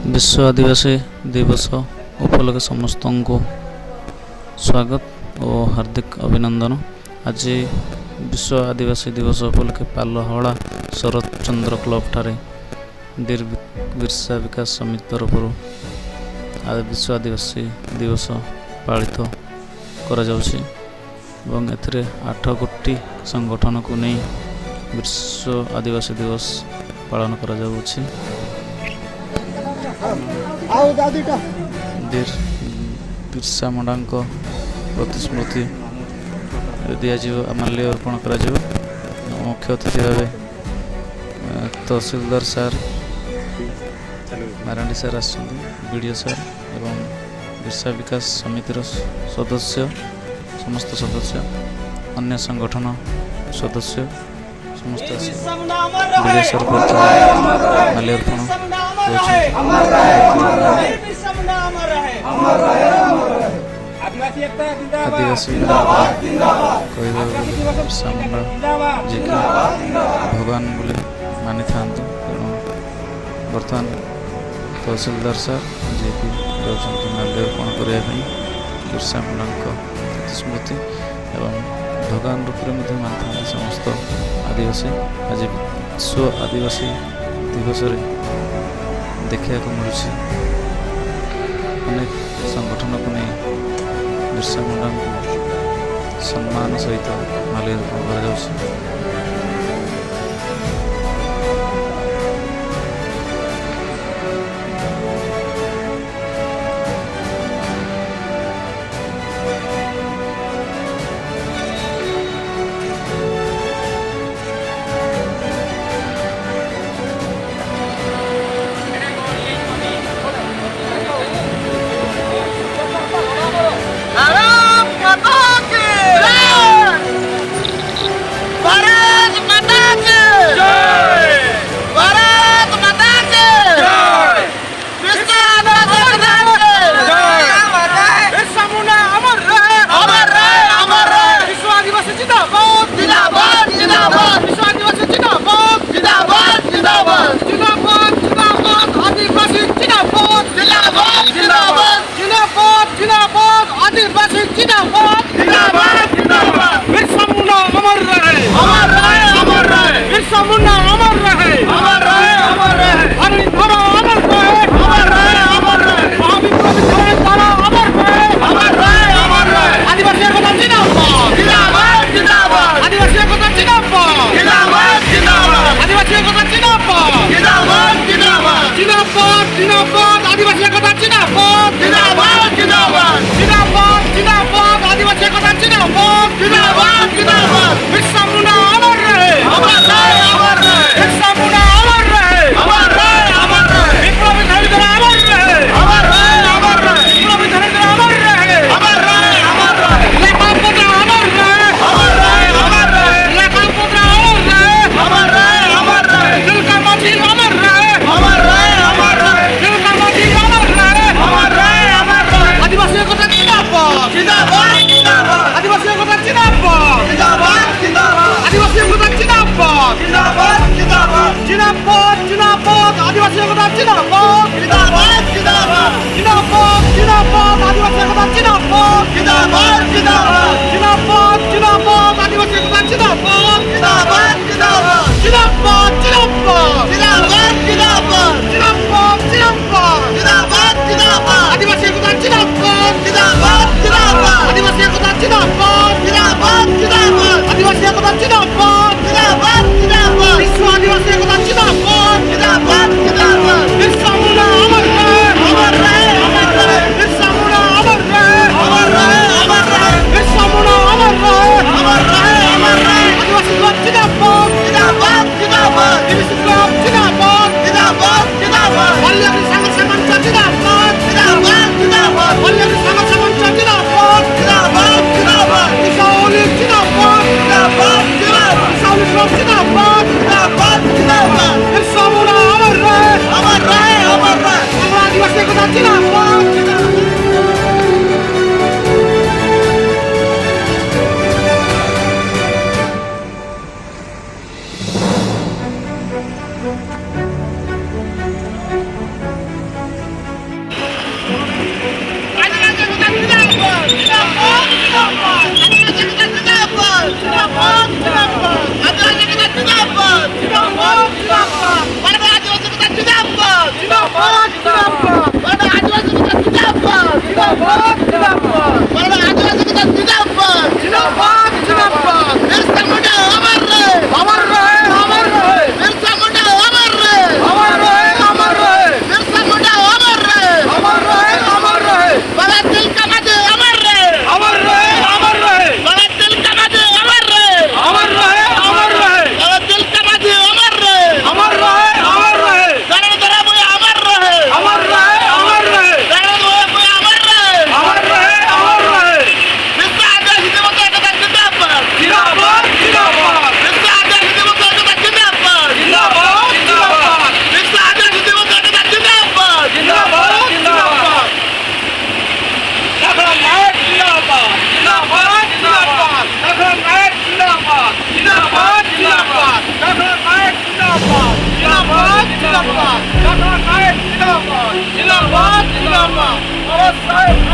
विश्व आदिवासी दिवस उपलक्षे समस्त को स्वागत और हार्दिक अभिनंदन। आज विश्व आदिवासी दिवस उपलक्षे पालहड़ा शरद चंद्र क्लब ठारे बिरसा विकास समिति तरफ विश्व आदिवासी दिवस पालित करा जाउछि एवं एथिरे 8 गोटी संगठन को नहीं विश्व आदिवासी दिवस पालन करा जाउछि। बिरसा मुंडा प्रतिस्मृति दिज्व माल्य अर्पण कर मुख्य अतिथि भाव तहसीलदार सार मारांडी सार आडियो सार एवं बिरसा विकास समितिर सदस्य समस्त सदस्य अन्य संगठन सदस्य समस्त वीडियो सार माल्य अर्पण आदिवासी बिरसा मुंडा जी भगवान बोले मानी था। बर्तमान तहसीलदार सार जी माल्य अर्पण करने बिरसा मुंडा स्मृति एवं भगवान रूप में मानी समस्त आदिवासी आज विश्व आदिवासी दिवस देखा मिलूँ अनेक संगठन को नहीं बिरसा मुंडा सम्मान सहित माल्य अर्पण कर। बिरसा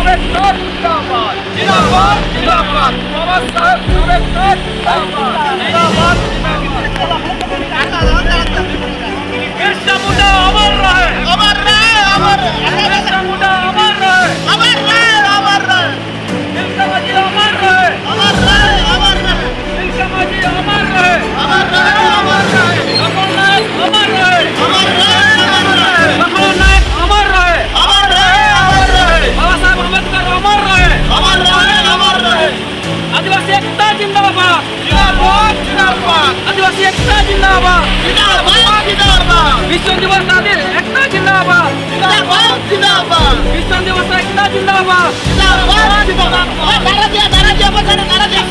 आंबेडकर जिंदाबाद जिंदाबाद जिंदाबाद बाबा साहेब आंबेडकर जिंदाबाद बिरसा मुंडा अमर रहे अमर रहे अमर बिरसा मुंडा अमर रहे अमर रहे अमर रहे बिरसा माजी अमर रहे अमर रहे अमर रहे बिरसा माजी अमर रहे अमर रहे अमर रहे लखन नायक अमर रहे अमर रहे अमर रहे लखन नायक अमर रहे अमर रहे अमर रहे बाबा साहेब आंबेडकर अमर रहे अमर रहे अमर रहे आदिवासी एकता जिंदाबाद जिंदाबाद जिंदाबाद आदिवासी एकता जिंदाबाद जिंदाबाद जिंदाबाद विश्व दिवस आदिल एकता जिंदाबाद जिंदाबाद जिंदाबाद विश्व दिवस एकता जिंदाबाद जिंदाबाद जिंदाबाद नारा दिया बचाने नारा दिया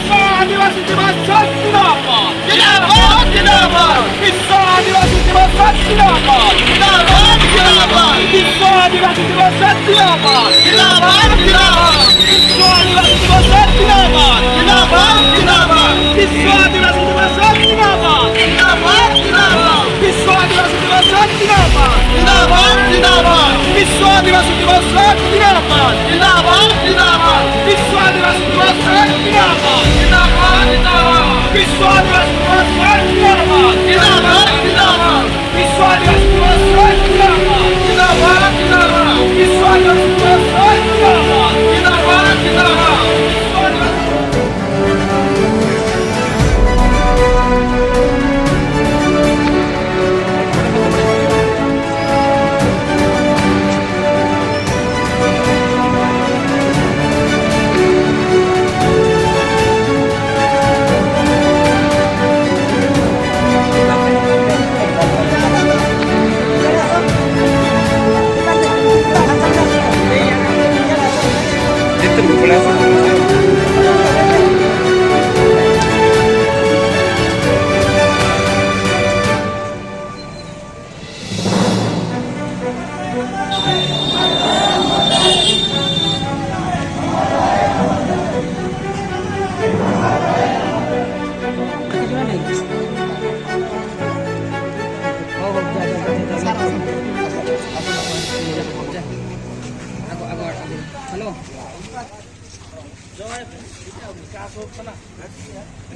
आदिवासी दिवस जिंदाबाद जिंदाबाद जिंदाबाद विश्व आदिवासी दिवस जिंदाबाद जिंदाबाद जिंदाबाद विश्व आदिवासी दिवस जिंदाबाद जिंदाबाद जिंदाबाद विश्व आदिवासी दिवस जिंदाबाद जिंदाबाद जिंदाबाद विश्व आदिवासी दिवस जिंदाबाद जिंदाबाद जिंदाबाद विश्व आदिवासी दिवस जिंदाबाद जिंदाबाद जिंदाबाद विश्व आदिवासी दिवस जिंदाबाद जिंदाबाद जिंदाबाद विश्व आदिवासी दिवस जिंदाबाद जिंदाबाद जिंदाबाद विश्व आदिवासी दिवस जिंदाबाद जिंदाबाद जिंदाबाद विश्व आदिवासी दिवस जिंदाबाद जिंदाबाद जिंदाबाद विश्व आदिवासी दिवस जिंदाबाद जिंदाबाद जिंदाबाद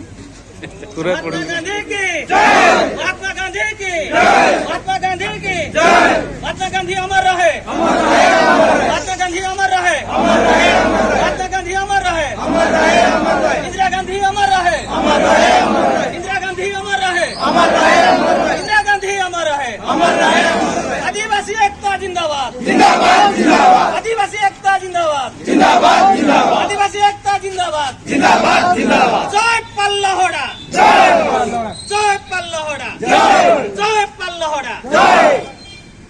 महात्मा गांधी की जय महात्मा गांधी की जय महात्मा गांधी की जय महात्मा गांधी अमर रहे महात्मा गांधी अमर रहे महात्मा गांधी अमर रहे इंदिरा गांधी अमर रहे इंदिरा गांधी अमर रहे इंदिरा गांधी अमर रहे आदिवासी एकता जिंदाबाद जिंदाबाद जिंदाबाद आदिवासी एकता जिंदाबाद जिंदाबाद जिंदाबाद आदिवासी एकता जिंदाबाद जिंदाबाद जिंदाबाद जय पल्लहोड़ा जय पल्लहोड़ा जय पल्लहोड़ा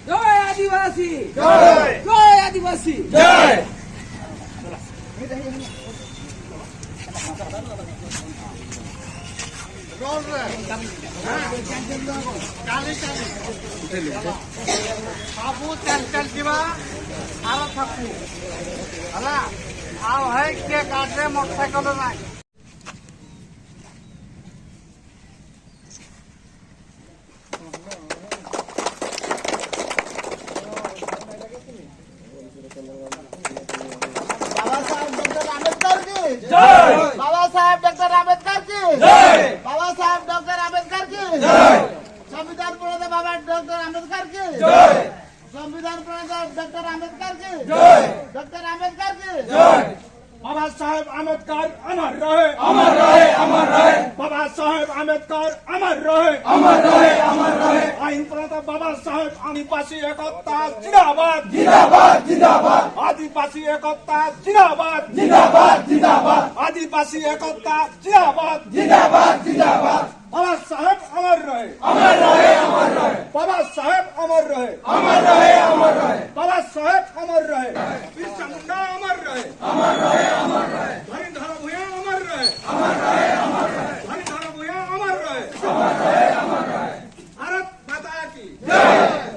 जय आदिवासी जय आदिवासी जय बाबू चल जीवा आरो थकू हला आव है के काटे मोटरसाइकिल ना बाबा साहेब डॉक्टर आंबेडकर की जय बाबा साहेब डॉक्टर आंबेडकर की जय संविधान प्रणेता बाबा डॉक्टर आंबेडकर की जय संविधान प्रणेता डॉक्टर आंबेडकर की जय डॉक्टर आंबेडकर की जय बाबा साहेब आंबेडकर अमर रहे अमर रहे अमर रहे बाबा साहेब आंबेडकर अमर रहे अमर रहे अमर रहे आईन प्रणेता बाबा साहेब आदिवासी एकता जिंदाबाद जिंदाबाद जिंदाबाद आदिवासी एकता जिंदाबाद जिंदाबाद जिंदाबाद आदिवासी एकता जिंदाबाद जिंदाबाद जिंदाबाद बाबा साहेब अमर रहे अमर रहे अमर रहे बाबा साहेब अमर रहे अमर रहे अमर रहे बाबा साहेब अमर रहे बिरसा मुंडा अमर रहे अमर रहे अमर रहे धनीधर भूया अमर रहे अमर रहे अमर रहे धनीधर भूया अमर रहे अमर रहे अमर रहे भारत माता की जय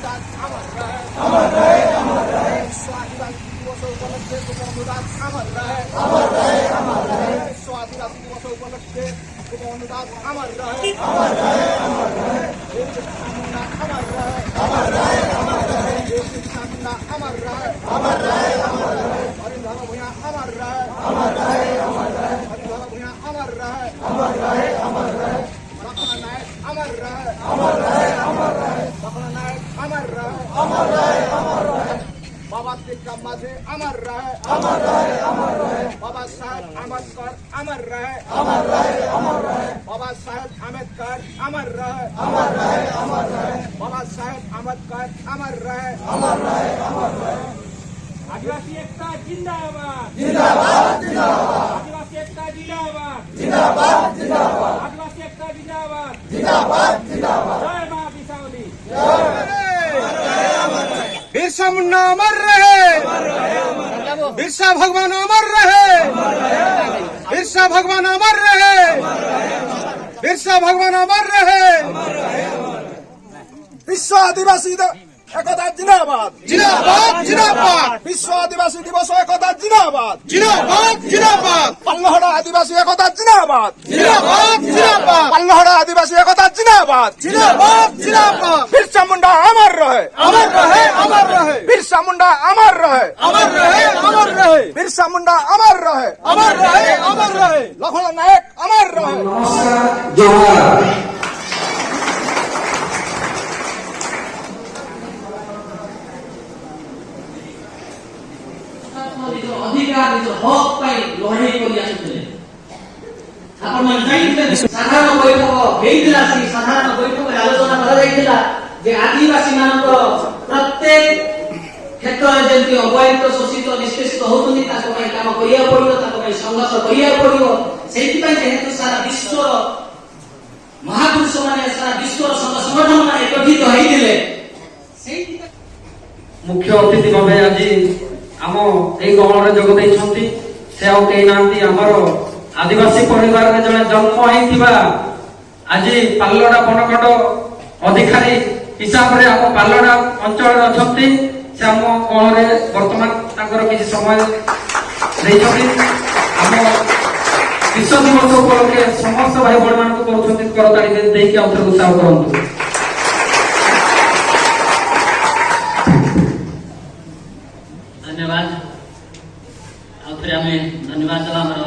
विश्व आदिवासी दिवस उपलक्षे अनुदान अमर रहे, अमर रहे, अमर रहे। विश्व आदिवासी दिवस उपलक्षे अनुदान अमर रहे, अमर रहे, अमर रहे। अमर रहे, अमर रहे, अमर रहे। अमर रहे, अमर रहे, अमर रहे। हरिधर भूया अमर रहे, अमर रहे, अमर रहे। हरिधर भूया अमर रहे, अमर रहे, अमर रहे। लखन नायक अमर रहे, अमर रहे, अमर रहे। लखन नायक अमर रहे, अमर रहे, अमर रहे। बाबा तिलका माझे अमर रहे, अमर रहे, अमर रहे। बाबा साहेब अम्बेडकर अमर रहे, अमर रहे, अमर रहे। बाबा साहेब अम्बेडकर अमर रहे, अमर रहे, अमर रहे। बाबा साहेब अम्बेडकर अमर रहे, अमर रहे, अमर रहे। आदिवासी एकता जिंदाबाद, जिंदाबाद, जिंदाबाद। आदिवासी एकता जिंदाबाद, जिंदाबाद, जिंदाबाद। आदिवासी एकता जिंदाबाद, जिंदाबाद, जिंदाबाद। जय मां बिसावली, बिरसा मुंडा अमर रहे, बिरसा भगवान अमर रहे, बिरसा भगवान अमर रहे, बिरसा भगवान अमर रहे। विश्व आदिवासी एकता जिंदाबाद, जिंदाबाद, जिंदाबाद। विश्व आदिवासी दिवस एकता जिंदाबाद, जिंदाबाद, जिंदाबाद। पल्लहड़ा आदिवासी एकता जिंदाबाद, जिंदाबाद, जिंदाबाद। पल्लहड़ा आदिवासी एकता जिंदाबाद, जिंदाबाद, जिंदाबाद। बिरसा मुंडा अमर रहे, अमर रहे, अमर रहे। बिरसा मुंडा अमर रहे, अमर रहे, अमर रहे। बिरसा मुंडा अमर रहे, अमर रहे, अमर रहे। लखन नायक अमर रहे। अधिकार निज हक पाई लड़ाई करि आसुଥିଲେ आपण मन जाइथिले साधारण बैठक हेइतिला से साधारण बैठक रे आलोचना करा जाइथिला जे आदिवासी मानक प्रत्येक क्षेत्र रे जेंति अवैध शोषित निष्पेषित होतुनी ताको पई काम करिया पड़ियो ताको पई संघर्ष करिया पड़ियो सेति पई जेहेतु सारा विश्व महापुरुष माने सारा विश्व संगठन माने एकत्रित हेइथिले सेति मुख्य अतिथि भावे आज आम ये गहन जोग देइछंती से आउ कई नांती हमर आदिवासी परिवार रे जने जन्म होइतिबा आज पाल्लडा बनखंड अधिकारी हिसाब रे हम पाल्लडा अंचल रे अछंती से हम गहन रे वर्तमान तांकर किछि समय देइछंती हम विश्व दिवस उपलक्षे समस्त भाई बड़ मान को करूछंती करताली देइके औथर उत्साह करंतु। धन्यवाद। आउ फिर हमें धन्यवाद देवा